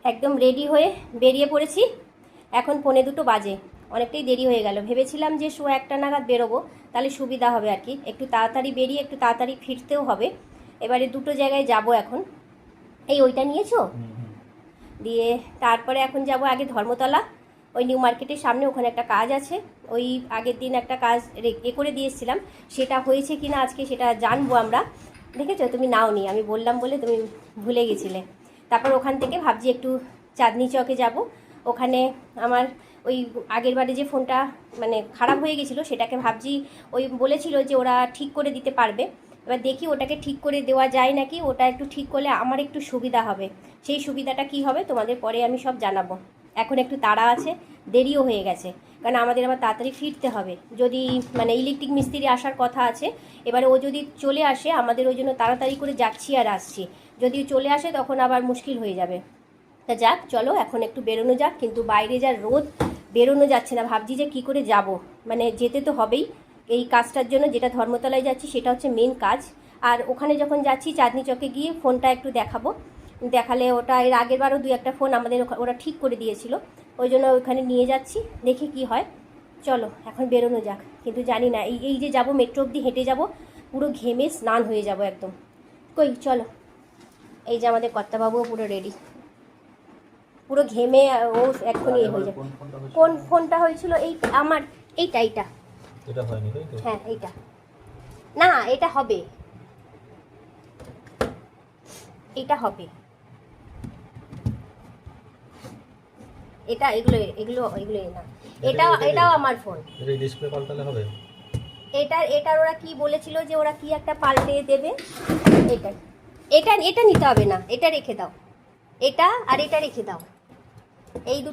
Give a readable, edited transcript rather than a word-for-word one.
একদম রেডি হয়ে বেরিয়ে পড়েছি। এখন 2:45 বাজে, অনেকটাই দেরি হয়ে গেল। ভেবেছিলাম যে 1:15 নাগাদ বেরোবো, তাহলে সুবিধা হবে আর কি, একটু তাড়াতাড়ি বেরিয়ে একটু তাড়াতাড়ি ফিরতেও হবে। এবারে দুটো জায়গায় যাব এখন। এই ওইটা নিয়েছো? দিয়ে তারপরে এখন যাব আগে ধর্মতলা, ওই নিউ মার্কেটের সামনে, ওখানে একটা কাজ আছে। ওই আগের দিন একটা কাজ করে দিয়েছিলাম, সেটা হয়েছে কি না আজকে সেটা জানবো আমরা। দেখেছো, তুমি নাওনি, আমি বললাম বলে তুমি ভুলে গেছিলে। তারপর ওখান থেকে ভাবছি একটু চাঁদনি চকে যাব। ওখানে আমার ওই আগের বারে যে ফোনটা মানে খারাপ হয়ে গেছিলো, সেটাকে ভাবছি ওই বলেছিল যে ওরা ঠিক করে দিতে পারবে। এবার দেখি ওটাকে ঠিক করে দেওয়া যায় নাকি, ওটা একটু ঠিক করলে আমার একটু সুবিধা হবে। সেই সুবিধাটা কি হবে তোমাদের পরে আমি সব জানাবো। এখন একটু তাড়া আছে, দেরিও হয়ে গেছে, কারণ আমাদের আবার তাড়াতাড়ি ফিরতে হবে। যদি মানে ইলেকট্রিক মিস্ত্রি আসার কথা আছে, এবারে ও যদি চলে আসে, আমাদের ওই জন্য তাড়াতাড়ি করে যাচ্ছি আর আসছি। যদি চলে আসে তখন আবার মুশকিল হয়ে যাবে। তা যাক, চলো এখন একটু বেরোনো যাক। কিন্তু বাইরে যা রোদ, বেরোনো যাচ্ছে না। ভাবছি যে কী করে যাব, মানে যেতে তো হবেই এই কাজটার জন্য। যেটা ধর্মতলায় যাচ্ছি সেটা হচ্ছে মেন কাজ। আর ওখানে যখন যাচ্ছি চাঁদনি চকে গিয়ে ফোনটা একটু দেখাবো, দেখালে ওটা এর আগের বারও 2-1টা ফোন আমাদের ওরা ঠিক করে দিয়েছিল, ওই জন্য ওখানে নিয়ে যাচ্ছি, দেখি কি হয়। চলো এখন বেরোনো যাক। কিন্তু জানি না এই যে যাব, মেট্রো অবধি হেঁটে যাব, পুরো ঘেমে স্নান হয়ে যাব একদম। কই চলো, এই যে আমাদের কর্তাবাবুও পুরো রেডি, পুরো ঘেমে ও এক্ষুনি হয়ে যাবে। কোন ফোনটা হয়েছিল? এই আমার এইটা হয়নি তাই তো? হ্যাঁ এইটা না, এটা হবে, এটা হবে, এটা এগুলো না, এটাও আমার ফোন। এটা ডিসপ্লে পাল্টালে হবে? এটার ওরা কি বলেছিল যে ওরা কি একটা পাল্টে দেবে। এটা নিতে হবে না, এটা রেখে দাও, এটা আর এটা রেখে দাও, এই দুটো